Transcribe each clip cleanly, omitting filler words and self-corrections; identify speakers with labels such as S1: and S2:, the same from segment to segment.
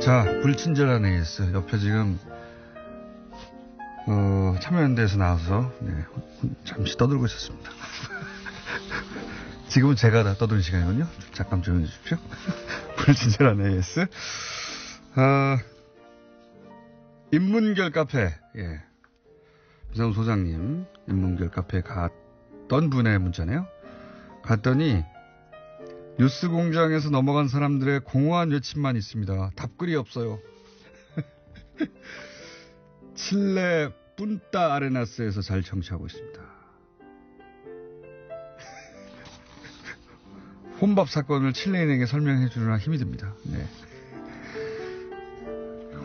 S1: 자, 불친절한 AS. 옆에 지금, 참여연대에서 나와서, 네, 잠시 떠들고 있었습니다. 지금은 제가 다 떠드는 시간이군요. 잠깐 조용히 해주십시오. 불친절한 AS. 인문결 카페, 예. 이상우 소장님, 인문결 카페에 갔던 분의 문자네요. 갔더니, 뉴스 공장에서 넘어간 사람들의 공허한 외침만 있습니다. 답글이 없어요. 칠레 푼타 아레나스에서 잘 청취하고 있습니다. 혼밥 사건을 칠레인에게 설명해 주느라 힘이 듭니다. 네.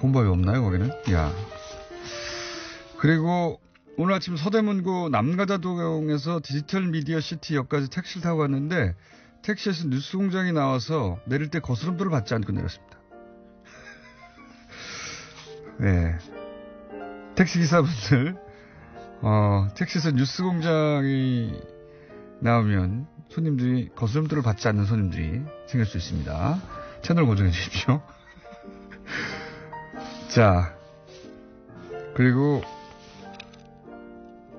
S1: 혼밥이 없나요, 거기는? 야. 그리고 오늘 아침 서대문구 남가자동에서 디지털 미디어 시티 역까지 택시를 타고 갔는데 택시에서 뉴스 공장이 나와서 내릴 때 거스름돈을 받지 않고 내렸습니다. 네. 택시기사분들, 택시에서 뉴스 공장이 나오면 손님들이 거스름돈을 받지 않는 손님들이 생길 수 있습니다. 채널 고정해 주십시오. 자, 그리고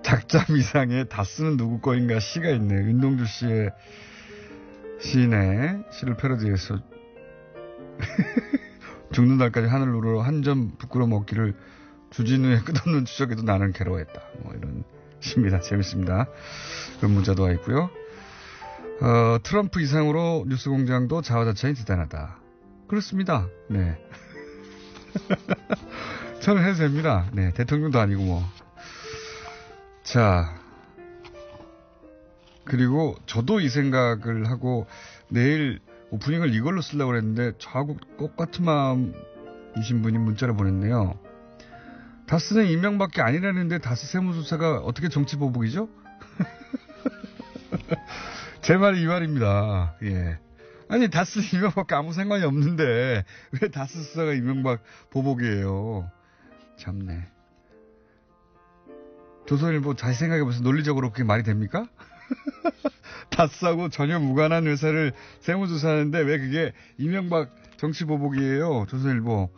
S1: 작자 미상에 다 쓰는 누구 거인가 시가 있네요. 윤동주 씨의 시인의 시를 패러디해서 죽는 날까지 하늘 우러 한 점 부끄러 먹기를 주진우의 끝없는 추적에도 나는 괴로워했다. 뭐 이런 시입니다. 재밌습니다. 그런 문자도 와 있고요. 트럼프 이상으로 뉴스공장도 자화자찬이 대단하다. 그렇습니다. 네. 저는 해도 됩니다. 네. 대통령도 아니고 뭐. 자. 그리고 저도 이 생각을 하고 내일 오프닝을 이걸로 쓰려고 그랬는데 저하고 똑같은 마음이신 분이 문자를 보냈네요. 다스는 이명밖에 아니라는데 다스 세무조사가 어떻게 정치 보복이죠? 제 말이 이 말입니다. 예. 아니 다스는 이명밖에 아무 상관이 없는데 왜 다스 수사가 이명박 보복이에요? 참네. 조선일보 다시 생각해보세요. 논리적으로 그게 말이 됩니까? 다스하고 전혀 무관한 회사를 세무조사하는데 왜 그게 이명박 정치보복이에요. 조선일보.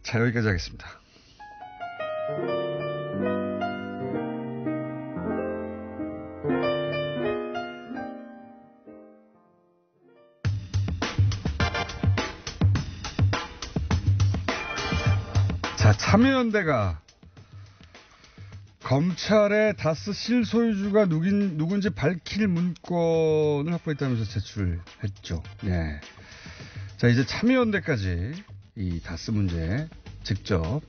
S1: 자, 여기까지 하겠습니다. 자, 참여연대가 검찰에 다스 실소유주가 누군지 밝힐 문건을 확보했다면서 제출했죠. 네. 자, 이제 참여연대까지 이 다스 문제에 직접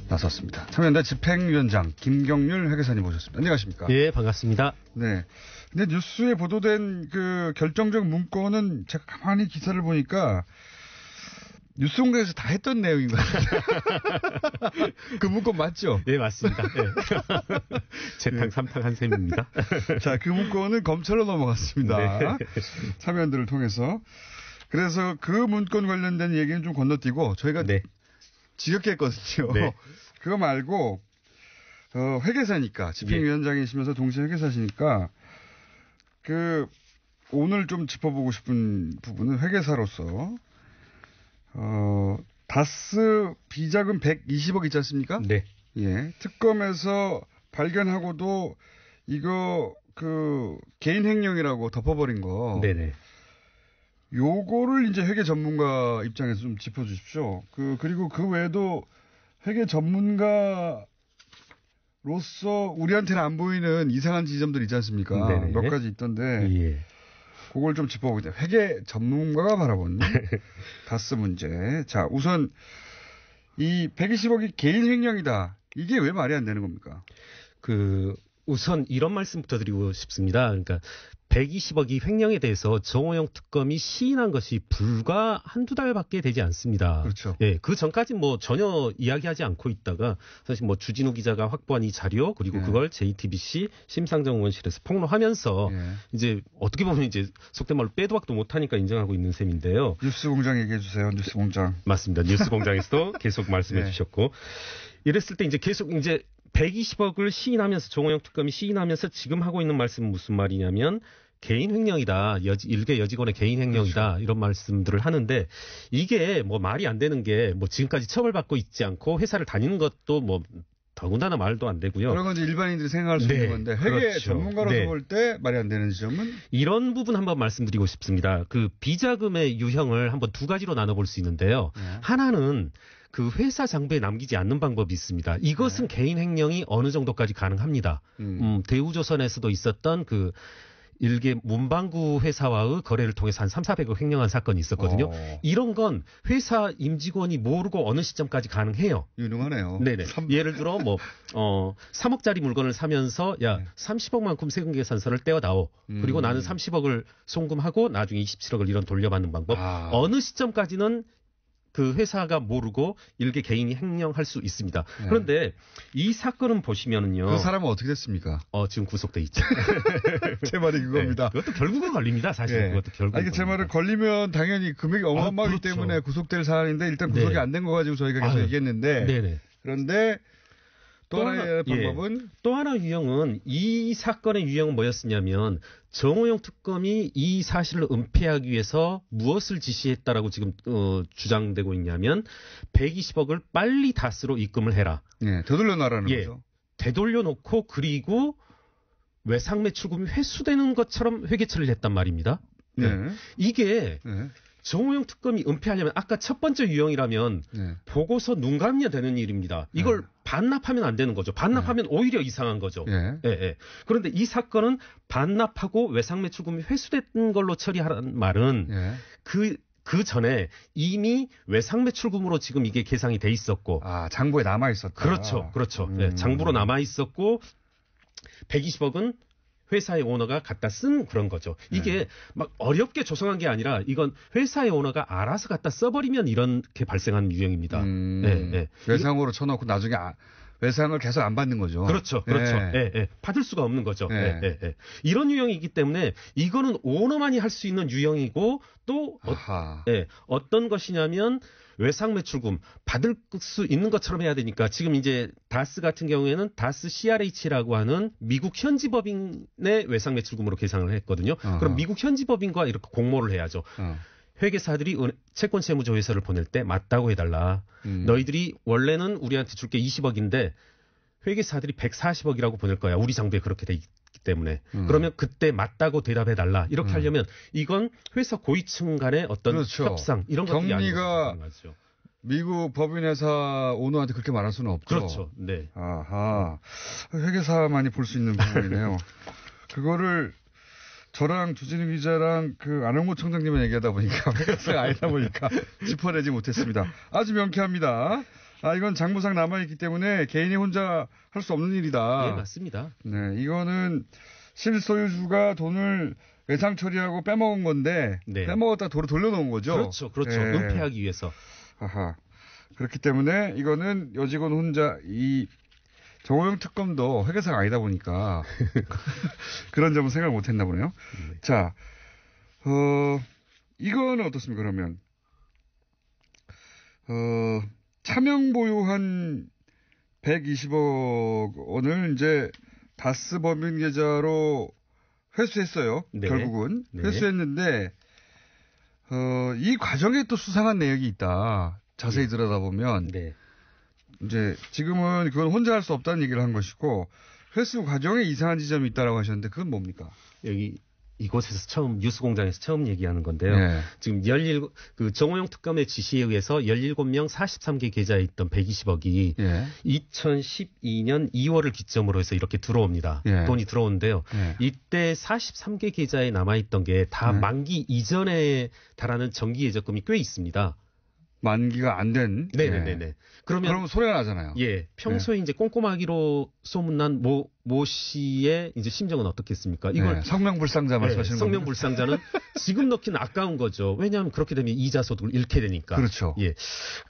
S1: 나섰습니다. 참여연대 집행위원장 김경률 회계사님 모셨습니다. 안녕하십니까?
S2: 예, 반갑습니다.
S1: 네. 근데 뉴스에 보도된 그 결정적 문건은 제가 가만히 기사를 보니까 뉴스 공장에서 다 했던 내용인 것 같아요. 그 문건 맞죠?
S2: 예, 맞습니다. 예. 재탕, 삼탕 한 셈입니다.
S1: 자, 그 문건은 검찰로 넘어갔습니다.
S2: 네.
S1: 참여연대를 통해서. 그래서 그 문건 관련된 얘기는 좀 건너뛰고 저희가
S2: 네.
S1: 지겹게 했거든요.
S2: 네.
S1: 그거 말고 회계사니까 집행위원장이시면서 동시에 회계사시니까 그 오늘 좀 짚어보고 싶은 부분은 회계사로서 다스 비자금 120억 있지 않습니까?
S2: 네.
S1: 예. 특검에서 발견하고도 이거 그 개인 횡령이라고 덮어버린 거.
S2: 네네.
S1: 요거를 이제 회계 전문가 입장에서 좀 짚어주십시오. 그리고 그 외에도 회계 전문가로서 우리한테는 안 보이는 이상한 지점들 있지 않습니까?
S2: 네네.
S1: 몇 가지 있던데.
S2: 예.
S1: 그걸 좀 짚어보겠습니다. 회계 전문가가 바라본 다스 문제. 자, 우선 이 120억이 개인 횡령이다. 이게 왜 말이 안 되는 겁니까?
S2: 우선 이런 말씀부터 드리고 싶습니다. 그러니까 120억이 횡령에 대해서 정호영 특검이 시인한 것이 불과 한두 달밖에 되지 않습니다.
S1: 그렇죠.
S2: 예, 그 전까지 뭐 전혀 이야기하지 않고 있다가 사실 뭐 주진우 기자가 확보한 이 자료 그리고 그걸 JTBC 심상정 의원실에서 폭로하면서 이제 어떻게 보면 이제 속된 말로 빼도 박도 못하니까 인정하고 있는 셈인데요.
S1: 뉴스공장 얘기해 주세요. 뉴스공장.
S2: 맞습니다. 뉴스공장에서도 계속 말씀해 주셨고 이랬을 때 이제 계속 이제 120억을 시인하면서 정호영 특검이 시인하면서 지금 하고 있는 말씀은 무슨 말이냐면 개인 횡령이다. 일개 여직원의 개인 횡령이다. 그렇죠. 이런 말씀들을 하는데 이게 뭐 말이 안 되는 게 뭐 지금까지 처벌받고 있지 않고 회사를 다니는 것도 뭐 더군다나 말도 안 되고요.
S1: 그런 건 이제 일반인들이 생각할 수 있는 건데 회계
S2: 그렇죠.
S1: 전문가로서 볼 때 말이 안 되는 지점은
S2: 이런 부분 한번 말씀드리고 싶습니다. 그 비자금의 유형을 한번 두 가지로 나눠볼 수 있는데요. 하나는 그 회사 장부에 남기지 않는 방법이 있습니다. 이것은 개인 횡령이 어느 정도까지 가능합니다. 대우조선에서도 있었던 그 일개 문방구 회사와의 거래를 통해서 한 3,400억 횡령한 사건이 있었거든요. 이런 건 회사 임직원이 모르고 어느 시점까지 가능해요.
S1: 유능하네요.
S2: 네네. 예를 들어 뭐 3억짜리 물건을 사면서 야 30억만큼 세금 계산서를 떼어다오. 그리고 나는 30억을 송금하고 나중에 27억을 이런 돌려받는 방법. 어느 시점까지는 그 회사가 모르고 일개 개인이 횡령할 수 있습니다. 네. 그런데 이 사건은 보시면은요.
S1: 그 사람은 어떻게 됐습니까?
S2: 지금 구속돼 있죠.
S1: 제 말이 그겁니다.
S2: 네, 그것도 결국은 걸립니다. 사실
S1: 네.
S2: 그것도 결국은.
S1: 아니, 제 말은 걸리면 당연히 금액이 어마어마하기
S2: 그렇죠.
S1: 때문에 구속될 사안인데 일단 구속이 안 된 거 가지고 저희가 계속 얘기했는데. 네네. 그런데 또 하나의 방법은
S2: 또 하나 유형은 이 사건의 유형은 뭐였냐면 정호영 특검이 이 사실을 은폐하기 위해서 무엇을 지시했다라고 지금 주장되고 있냐면 120억을 빨리 다스로 입금을 해라.
S1: 예, 되돌려놔라는 거죠.
S2: 되돌려놓고 그리고 외상 매출금이 회수되는 것처럼 회계 처리를 했단 말입니다. 네. 이게 정호영 특검이 은폐하려면 아까 첫 번째 유형이라면 보고서 눈 감으면 되는 일입니다. 이걸 반납하면 안 되는 거죠. 반납하면 오히려 이상한 거죠. 그런데 이 사건은 반납하고 외상 매출금이 회수된 걸로 처리하라는 말은 그 전에 이미 외상 매출금으로 지금 이게 계상이 돼 있었고.
S1: 장부에 남아 있었다.
S2: 그렇죠. 장부로 남아 있었고 120억은 회사의 오너가 갖다 쓴 그런 거죠. 이게 막 어렵게 조성한 게 아니라 이건 회사의 오너가 알아서 갖다 써버리면 이렇게 발생하는 유형입니다.
S1: 외상으로 쳐놓고 나중에 외상을 계속 안 받는 거죠.
S2: 그렇죠. 받을 수가 없는 거죠. 이런 유형이기 때문에 이거는 오너만이 할 수 있는 유형이고 또 어떤 것이냐면 외상 매출금 받을 수 있는 것처럼 해야 되니까 지금 이제 다스 같은 경우에는 다스 CRH라고 하는 미국 현지 법인의 외상 매출금으로 계산을 했거든요. 그럼 미국 현지 법인과 이렇게 공모를 해야죠. 회계사들이 채권 세무조회서를 보낼 때 맞다고 해달라. 너희들이 원래는 우리한테 줄 게 20억인데 회계사들이 140억이라고 보낼 거야. 우리 장부에 그렇게 돼 있기 때문에. 그러면 그때 맞다고 대답해달라. 이렇게 하려면 이건 회사 고위층 간의 어떤 협상 이런 것들이
S1: 경리가 미국 법인회사 오너한테 그렇게 말할 수는 없죠.
S2: 그렇죠. 네.
S1: 회계사만이 볼 수 있는 부분이네요. 그거를 저랑 주진우 기자랑 그 안홍구 청장님이 얘기하다 보니까 회계사가 아니다 보니까 짚어내지 못했습니다. 아주 명쾌합니다. 이건 장부상 남아있기 때문에 개인이 혼자 할 수 없는 일이다.
S2: 네, 맞습니다.
S1: 네, 이거는 실소유주가 돈을 외상 처리하고 빼먹은 건데 빼먹었다 도로 돌려놓은 거죠.
S2: 그렇죠. 은폐하기 위해서.
S1: 그렇기 때문에 이거는 여직원 혼자 정호영 특검도 회계사가 아니다 보니까 그런 점은 생각을 못했나 보네요. 자, 이거는 어떻습니까? 그러면 차명 보유한 120억 원을 이제 다스 법인 계좌로 회수했어요. 결국은 회수했는데 이 과정에 또 수상한 내역이 있다. 자세히 들여다보면 이제 지금은 그건 혼자 할 수 없다는 얘기를 한 것이고 회수 과정에 이상한 지점이 있다라고 하셨는데 그건 뭡니까?
S2: 이곳에서 뉴스공장에서 처음 얘기하는 건데요. 지금 그 정호영 특검의 지시에 의해서 17명 43개 계좌에 있던 120억이 2012년 2월을 기점으로 해서 이렇게 들어옵니다. 돈이 들어오는데요. 이때 43개 계좌에 남아있던 게 다 만기 이전에 달하는 정기예적금이 꽤 있습니다.
S1: 만기가 안 된.
S2: 네네네.
S1: 그러면 소리가 나잖아요.
S2: 평소에 이제 꼼꼼하기로 소문난 모 씨의 이제 심정은 어떻겠습니까? 이걸
S1: 성명불상자 말씀하시는 거죠?
S2: 성명불상자는 지금 넣기는 아까운 거죠. 왜냐하면 그렇게 되면 이자 소득을 잃게 되니까.
S1: 그렇죠.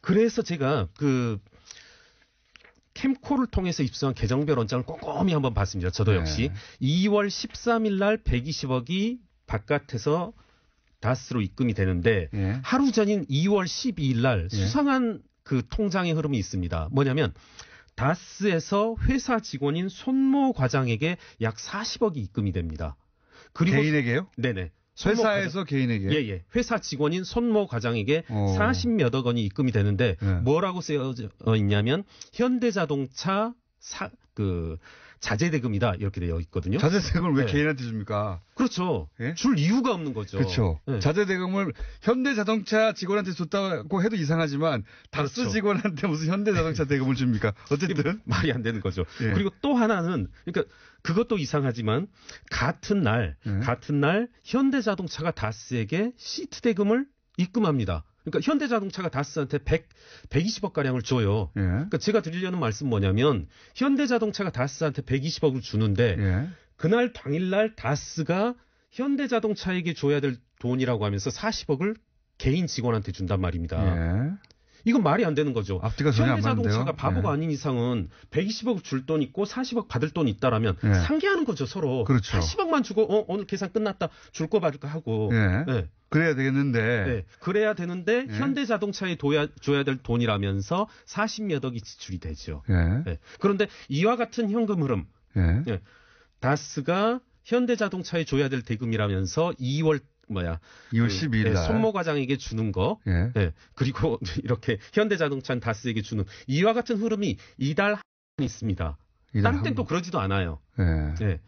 S2: 그래서 제가 캠코를 통해서 입수한 계정별 원장을 꼼꼼히 한번 봤습니다. 저도 역시 2월 13일 날 120억이 바깥에서 다스로 입금이 되는데 하루 전인 2월 12일 날 수상한 그 통장의 흐름이 있습니다. 뭐냐면 다스에서 회사 직원인 손모 과장에게 약 40억이 입금이 됩니다. 그리고
S1: 개인에게요?
S2: 네네.
S1: 회사에서 개인에게?
S2: 예. 회사 직원인 손모 과장에게 40몇억 원이 입금이 되는데 뭐라고 쓰여져 있냐면 현대자동차 자재대금이다 이렇게 되어 있거든요.
S1: 자재대금을 왜 개인한테 줍니까?
S2: 그렇죠.
S1: 예?
S2: 줄 이유가 없는 거죠.
S1: 그렇죠. 자재대금을 현대자동차 직원한테 줬다고 해도 이상하지만 다스
S2: 그렇죠.
S1: 직원한테 무슨 현대자동차 대금을 줍니까? 어쨌든
S2: 말이 안 되는 거죠. 그리고 또 하나는 그러니까 그것도 이상하지만 같은 날 현대자동차가 다스에게 시트 대금을 입금합니다. 그러니까 현대자동차가 다스한테 120억 가량을 줘요. 그러니까 제가 드리려는 말씀 뭐냐면 현대자동차가 다스한테 120억을 주는데 그날 당일날 다스가 현대자동차에게 줘야 될 돈이라고 하면서 40억을 개인 직원한테 준단 말입니다. 이건 말이 안 되는 거죠.
S1: 앞뒤가 전혀 안 맞는데요.
S2: 현대자동차가 바보가 아닌 이상은 120억 줄 돈 있고 40억 받을 돈 있다라면 상기하는 거죠 서로.
S1: 그렇죠.
S2: 40억만 주고 오늘 계산 끝났다 줄 거 받을까 하고.
S1: 그래야 되겠는데.
S2: 네. 그래야 되는데 현대자동차에 줘야 될 돈이라면서 40몇억이 지출이 되죠. 그런데 이와 같은 현금 흐름. 다스가 현대자동차에 줘야 될 대금이라면서 2월
S1: 12일 날
S2: 손모 과장에게 주는 거, 그리고 이렇게 현대자동차 다스에게 주는 이와 같은 흐름이 이달 있습니다. 딴 땐 또 그러지도 않아요.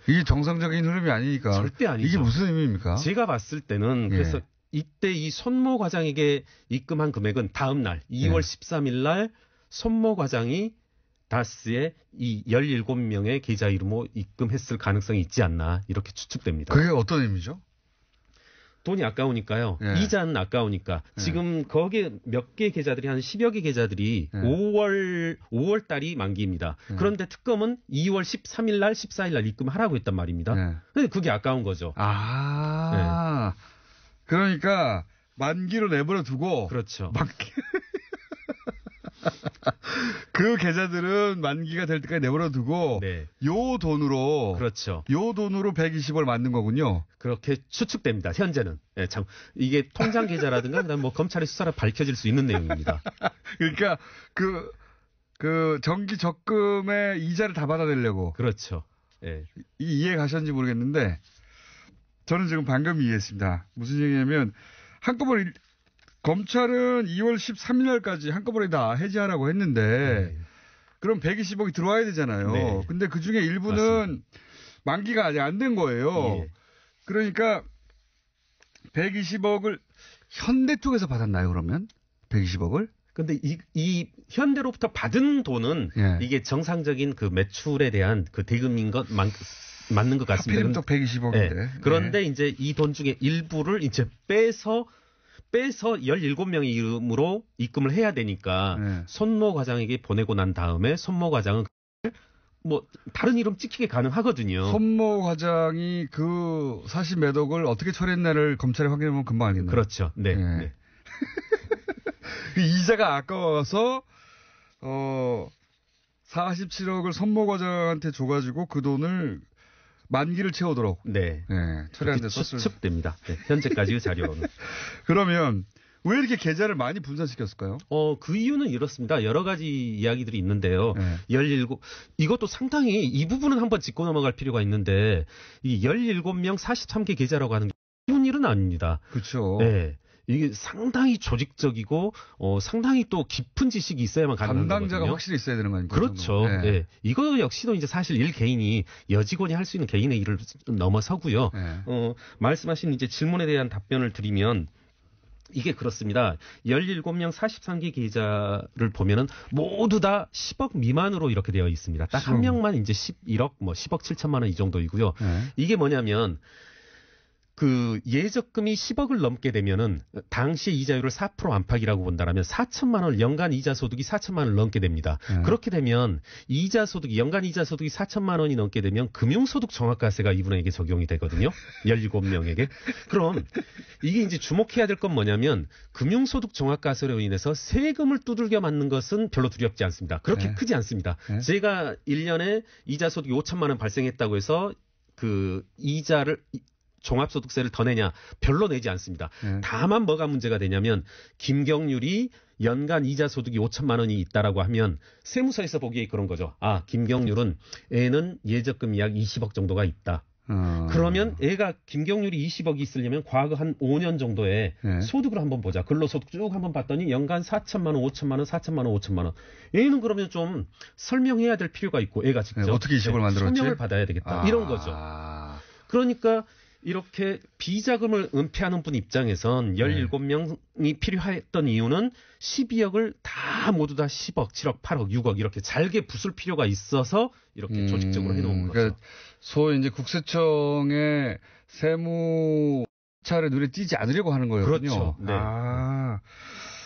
S1: 이게 정상적인 흐름이 아니니까.
S2: 절대 아니죠.
S1: 이게 무슨 의미입니까?
S2: 제가 봤을 때는 그래서 이때 이 손모 과장에게 입금한 금액은 다음 날 2월 13일 날 손모 과장이 다스에 이 17명의 계좌 이름으로 입금했을 가능성이 있지 않나 이렇게 추측됩니다.
S1: 그게 어떤 의미죠?
S2: 돈이 아까우니까요. 이자는 아까우니까. 지금 거기에 몇 개 계좌들이 한 10여 개 계좌들이 5월 달이 만기입니다. 그런데 특검은 2월 13일 날 14일 날 입금하라고 했단 말입니다. 근데 그게 아까운 거죠.
S1: 그러니까 만기로 내버려 두고
S2: 그렇죠.
S1: 그 계좌들은 만기가 될 때까지 내버려 두고 요 돈으로
S2: 그렇죠.
S1: 요 돈으로 120을 만든 거군요.
S2: 그렇게 추측됩니다. 현재는. 참 이게 통장 계좌라든가 그다음 뭐 검찰의 수사로 밝혀질 수 있는 내용입니다.
S1: 그러니까 그 정기 적금의 이자를 다 받아내려고.
S2: 그렇죠.
S1: 이해 가셨는지 모르겠는데 저는 지금 방금 이해했습니다. 무슨 얘기냐면 한꺼번에 검찰은 2월 13일 날까지 한꺼번에 다 해지하라고 했는데 그럼 120억이 들어와야 되잖아요. 근데 그중에 일부는 맞습니다. 만기가 아직 안 된 거예요. 그러니까 120억을 현대 쪽에서 받았나요, 그러면? 120억을?
S2: 근데 이 현대로부터 받은 돈은 이게 정상적인 그 매출에 대한 그 대금인 것 맞는 것 같습니다.
S1: 하필이면 또 120억인데.
S2: 그런데 이제 이 돈 중에 일부를 이제 빼서 17명의 이름으로 입금을 해야 되니까 손모 과장에게 보내고 난 다음에 손모 과장은 뭐 다른 이름 찍히게 가능하거든요.
S1: 손모 과장이 그 40몇억을 어떻게 처리했나를 검찰에 확인해보면 금방 알겠네요.
S2: 그렇죠. 네.
S1: 이자가 아까워서 47억을 손모 과장한테 줘가지고 그 돈을 만기를 채우도록. 처리하는 데 썼을.
S2: 추측됩니다. 현재까지의 자료는.
S1: 그러면 왜 이렇게 계좌를 많이 분산시켰을까요?
S2: 그 이유는 이렇습니다. 여러 가지 이야기들이 있는데요. 17, 이것도 상당히 이 부분은 한번 짚고 넘어갈 필요가 있는데 이 17명 43개 계좌라고 하는 게 쉬운 일은 아닙니다.
S1: 그렇죠.
S2: 이게 상당히 조직적이고 상당히 또 깊은 지식이 있어야만 가능한 거거든요.
S1: 담당자가 확실히 있어야 되는 거 아닙니까?
S2: 그렇죠. 이거 역시도 이제 사실 일 개인이 여직원이 할 수 있는 개인의 일을 넘어서고요. 말씀하신 이제 질문에 대한 답변을 드리면 이게 그렇습니다. 17명 43개 계좌를 보면은 모두 다 10억 미만으로 이렇게 되어 있습니다. 딱 한 명만 이제 11억, 뭐 10억 7천만 원 이 정도이고요. 이게 뭐냐면 그 예적금이 10억을 넘게 되면은 당시 이자율을 4% 안팎이라고 본다라면 4천만 원 연간 이자 소득이 4천만 원을 넘게 됩니다. 그렇게 되면 이자 소득이 연간 이자 소득이 4천만 원이 넘게 되면 금융소득 종합과세가 이분에게 적용이 되거든요. 17명에게. 그럼 이게 이제 주목해야 될 건 뭐냐면 금융소득 종합과세로 인해서 세금을 두들겨 맞는 것은 별로 두렵지 않습니다. 그렇게 크지 않습니다. 제가 1년에 이자 소득이 5천만 원 발생했다고 해서 그 이자를 종합소득세를 더 내냐? 별로 내지 않습니다. 다만 뭐가 문제가 되냐면 김경률이 연간 이자 소득이 5천만 원이 있다라고 하면 세무서에서 보기에 그런 거죠. 김경률은 애는 예적금이 약 20억 정도가 있다. 그러면 애가 김경률이 20억이 있으려면 과거 한 5년 정도의
S1: 네.
S2: 소득을 한번 보자. 근로소득 쭉 한번 봤더니 연간 4천만 원, 5천만 원, 4천만 원, 5천만 원. 얘는 그러면 좀 설명해야 될 필요가 있고 애가 직접
S1: 네, 어떻게 20억을 만들었지?
S2: 설명을 받아야 되겠다. 이런 거죠. 그러니까 이렇게 비자금을 은폐하는 분 입장에선 17명이 필요했던 이유는 12억을 다 모두 다 10억, 7억, 8억, 6억 이렇게 잘게 부술 필요가 있어서 이렇게 조직적으로 해놓은 거죠.
S1: 그러니까 소위 이제 국세청의 세무 차를 눈에 띄지 않으려고 하는 거였군요.
S2: 그렇죠. 네.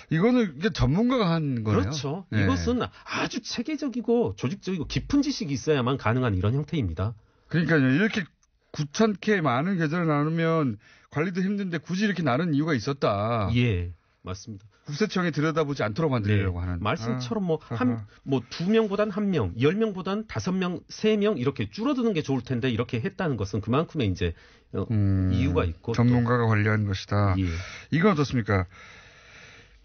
S1: 이거는 이게 전문가가 한 거네요.
S2: 그렇죠. 네. 이것은 아주 체계적이고 조직적이고 깊은 지식이 있어야만 가능한 이런 형태입니다.
S1: 그러니까요. 이렇게 9,000개 많은 계좌를 나누면 관리도 힘든데 굳이 이렇게 나눈 이유가 있었다.
S2: 예, 맞습니다.
S1: 국세청에 들여다보지 않도록 만들려고 하는.
S2: 말씀처럼 뭐 2명보단 1명, 10명보단 5명, 3명 이렇게 줄어드는 게 좋을 텐데 이렇게 했다는 것은 그만큼의 이제 이유가 있고.
S1: 전문가가 관리한 것이다.
S2: 예.
S1: 이건 어떻습니까?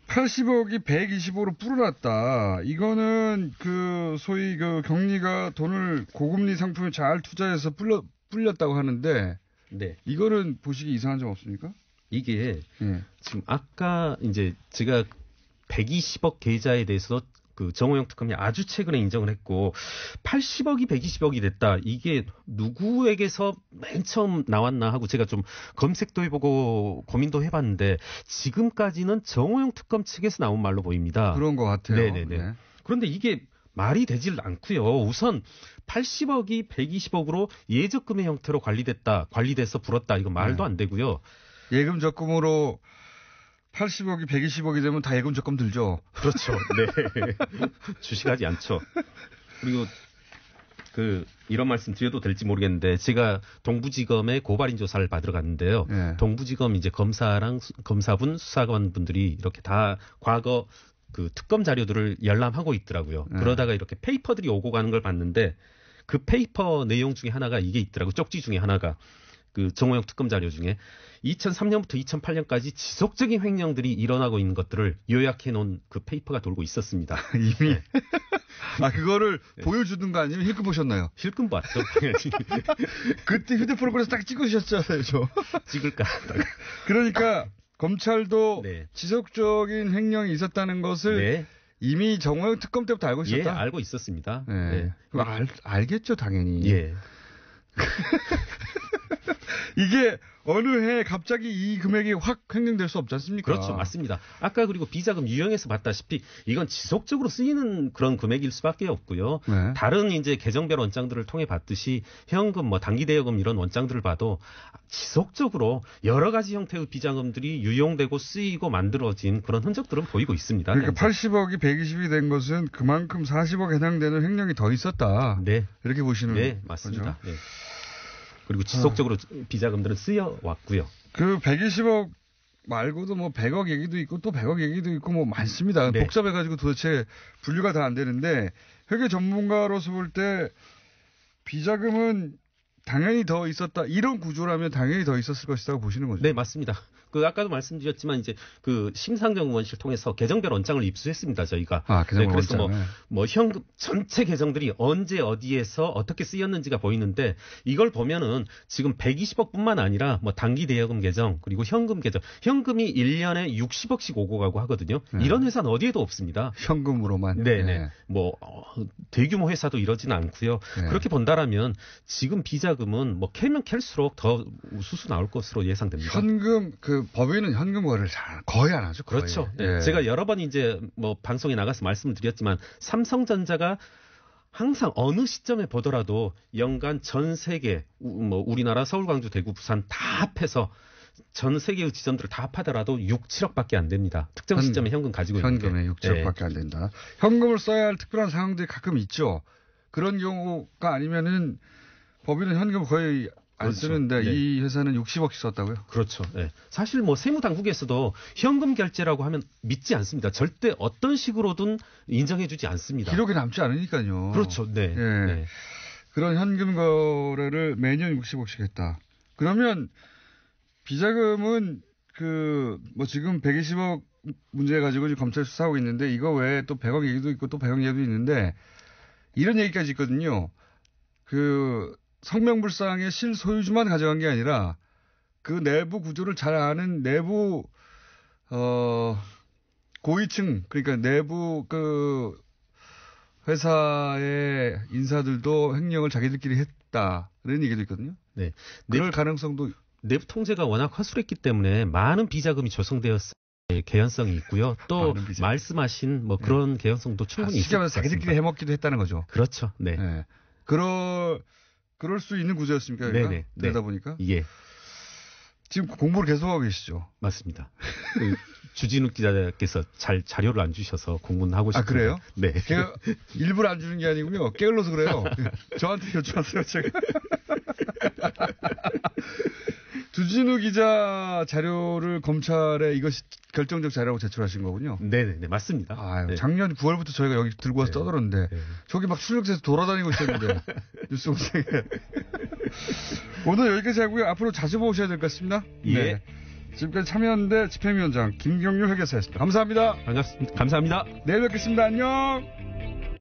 S1: 80억이 120억으로 불어났다. 이거는 그 소위 그 경리가 돈을 고금리 상품에 잘 투자해서 불렸다고 하는데,
S2: 네.
S1: 이거는 보시기 이상한 점 없습니까?
S2: 이게 지금 아까 이제 제가 120억 계좌에 대해서 그 정호영 특검이 아주 최근에 인정을 했고 80억이 120억이 됐다. 이게 누구에게서 맨 처음 나왔나 하고 제가 좀 검색도 해보고 고민도 해봤는데 지금까지는 정호영 특검 측에서 나온 말로 보입니다.
S1: 그런 것 같아요.
S2: 네네네. 네. 그런데 이게 말이 되질 않고요. 우선 80억이 120억으로 예적금의 형태로 관리돼서 불었다. 이거 말도 안 되고요.
S1: 예금 적금으로 80억이 120억이 되면 다 예금 적금 들죠.
S2: 그렇죠. 네. 주식하지 않죠. 그리고 이런 말씀 드려도 될지 모르겠는데 제가 동부지검에 고발인 조사를 받으러 갔는데요. 동부지검 이제 검사분, 수사관분들이 이렇게 다 과거 그 특검 자료들을 열람하고 있더라고요. 그러다가 이렇게 페이퍼들이 오고 가는 걸 봤는데 그 페이퍼 내용 중에 하나가 이게 있더라고요. 쪽지 중에 하나가. 그 정호영 특검 자료 중에 2003년부터 2008년까지 지속적인 횡령들이 일어나고 있는 것들을 요약해 놓은 그 페이퍼가 돌고 있었습니다.
S1: 이미. 그거를 보여주는 거 아니면 힐끔 보셨나요?
S2: 힐끔 봤죠.
S1: 그때 휴대폰을 그래서 딱 찍으셨잖아요.
S2: 찍을까 하다가.
S1: 그러니까 검찰도 지속적인 횡령이 있었다는 것을 이미 정호영 특검 때부터 알고 있었다?
S2: 예, 알고 있었습니다.
S1: 그럼 알겠죠, 당연히.
S2: 예.
S1: 이게 어느 해 갑자기 이 금액이 확 횡령될 수 없지 않습니까?
S2: 그렇죠. 맞습니다. 아까 그리고 비자금 유형에서 봤다시피 이건 지속적으로 쓰이는 그런 금액일 수밖에 없고요. 다른 이제 계정별 원장들을 통해 봤듯이 현금, 단기 대여금 이런 원장들을 봐도 지속적으로 여러 가지 형태의 비자금들이 유용되고 쓰이고 만들어진 그런 흔적들은 보이고 있습니다.
S1: 그러니까 80억이 120이 된 것은 그만큼 40억 해당되는 횡령이 더 있었다.
S2: 네.
S1: 이렇게 보시는
S2: 네, 맞습니다. 네. 그리고 지속적으로 비자금들은 쓰여왔고요.
S1: 그 120억 말고도 100억 얘기도 있고 또 100억 얘기도 있고 많습니다. 복잡해가지고 도대체 분류가 다 안 되는데 회계 전문가로서 볼 때 비자금은 당연히 더 있었다. 이런 구조라면 당연히 더 있었을 것이라고 보시는 거죠?
S2: 네, 맞습니다. 아까도 말씀드렸지만 이제 심상정 의원실 통해서 계정별 원장을 입수했습니다, 저희가.
S1: 계정별
S2: 그래서
S1: 원장.
S2: 현금 전체 계정들이 언제 어디에서 어떻게 쓰였는지가 보이는데 이걸 보면은 지금 120억뿐만 아니라 단기 대여금 계정 그리고 현금 계정. 현금이 1년에 60억씩 오고 가고 하거든요. 이런 회사는 어디에도 없습니다.
S1: 현금으로만.
S2: 네. 대규모 회사도 이러지는 않고요. 그렇게 본다라면 지금 비자금은 캐면 캘수록 더 우수수 나올 것으로 예상됩니다.
S1: 현금 법인은 현금 거래를 거의 안 하죠. 거의.
S2: 그렇죠. 제가 여러 번 이제 방송에 나가서 말씀을 드렸지만 삼성전자가 항상 어느 시점에 보더라도 연간 전 세계 우리나라 서울, 광주, 대구, 부산 다 합해서 전 세계의 지점들을 다 합하더라도 6, 7억밖에 안 됩니다. 특정 시점에 현금 가지고 있는 게.
S1: 현금에 6, 7억밖에 안 된다. 현금을 써야 할 특별한 상황들이 가끔 있죠. 그런 경우가 아니면은 법인은 현금을 거의 안 쓰는데 이 회사는 60억씩 썼다고요?
S2: 그렇죠. 네. 사실 세무당국에서도 현금 결제라고 하면 믿지 않습니다. 절대 어떤 식으로든 인정해주지 않습니다.
S1: 기록에 남지 않으니까요.
S2: 그렇죠. 네.
S1: 그런 현금 거래를 매년 60억씩 했다. 그러면 비자금은 지금 120억 문제 가지고 검찰 수사하고 있는데 이거 외에 또 100억 얘기도 있고 또 100억 얘기도 있는데 이런 얘기까지 있거든요. 성명불상의 실소유주만 가져간 게 아니라 그 내부 구조를 잘 아는 내부 고위층, 그러니까 내부 그 회사의 인사들도 횡령을 자기들끼리 했다는 얘기도 있거든요.
S2: 네.
S1: 그럴 가능성도.
S2: 내부 통제가 워낙 허술했기 때문에 많은 비자금이 조성되었을 개연성이 있고요. 또 말씀하신 뭐 그런 개연성도 충분히 있을 것 같습니다.
S1: 자기들끼리 해먹기도 했다는 거죠.
S2: 그렇죠. 네.
S1: 네. 그럴 수 있는 구조였습니까? 그러니까? 네네. 그러다 보니까.
S2: 예.
S1: 지금 공부를 계속하고 계시죠?
S2: 맞습니다. 주진우 기자께서 잘 자료를 안 주셔서 공부는 하고 싶어요.
S1: 아, 그래요?
S2: 네.
S1: 제가 일부러 안 주는 게 아니고요. 게을러서 그래요. 저한테 여쭤봤어요, 제가. 주진우 기자 자료를 검찰에 이것이 결정적 자료라고 제출하신 거군요.
S2: 네네, 맞습니다.
S1: 네. 작년 9월부터 저희가 여기 들고 와서 떠들었는데, 저기 막 출력해서 돌아다니고 있었는데, 뉴스 공장에. 오늘 여기까지 하고요. 앞으로 자주 모셔야 될 것 같습니다.
S2: 예.
S1: 네. 지금까지 참여연대 집행위원장 김경률 회계사였습니다. 감사합니다.
S2: 반갑습니다. 감사합니다.
S1: 내일 뵙겠습니다. 안녕.